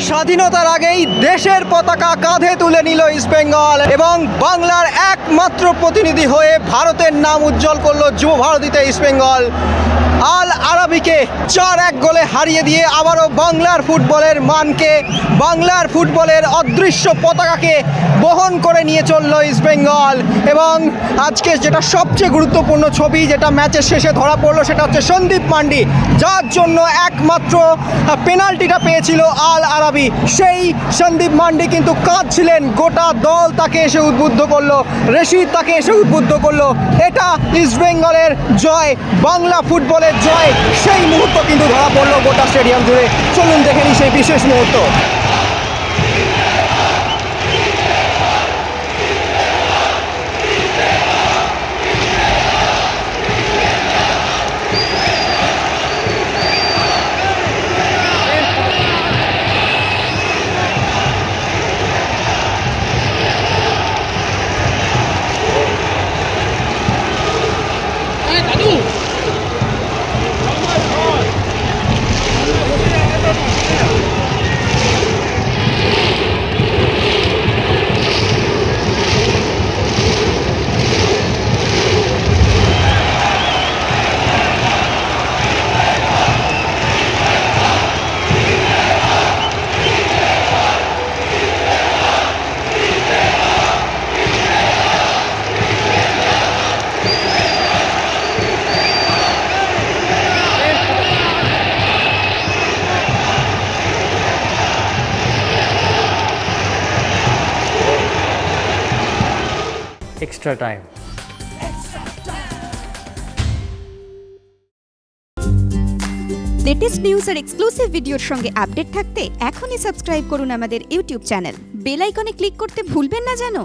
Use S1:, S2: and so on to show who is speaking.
S1: স্বাধীনতার আগেই দেশের পতাকা কাঁধে তুলে নিল ইস্টবেঙ্গল এবং বাংলার একমাত্র প্রতিনিধি হয়ে ভারতের নাম উজ্জ্বল করলো যুব ভারতীতে ইস্টবেঙ্গল। আল আরাবিকে 4-1 গোলে হারিয়ে দিয়ে আবারও বাংলার ফুটবলের মানকে, বাংলার ফুটবলের অদৃশ্য পতাকাকে বহন করে নিয়ে চললো ইস্টবেঙ্গল। এবং আজকে যেটা সবচেয়ে গুরুত্বপূর্ণ ছবি যেটা ম্যাচের শেষে ধরা পড়লো সেটা হচ্ছে সন্দীপ মান্ডি, যার জন্য একমাত্র পেনাল্টিটা পেয়েছিল আল আরাবি। সেই সন্দীপ মান্ডি কিন্তু কাঁদছিলেন, গোটা দল তাকে এসে উদ্বুদ্ধ করলো, রশিদ তাকে এসে উদ্বুদ্ধ করলো। এটা ইস্টবেঙ্গলের জয়, বাংলা ফুটবলের জয়। সেই মুহূর্ত কিন্তু ধরা পড়লো গোটা স্টেডিয়াম জুড়ে। চলুন দেখে নিই সেই বিশেষ মুহূর্ত।
S2: extra time.
S3: লেটেস্ট নিউজ আর এক্সক্লুসিভ ভিডিওর সঙ্গে আপডেট থাকতে এখনই সাবস্ক্রাইব করুন আমাদের ইউটিউব চ্যানেল। বেল আইকনে ক্লিক করতে ভুলবেন না যেন।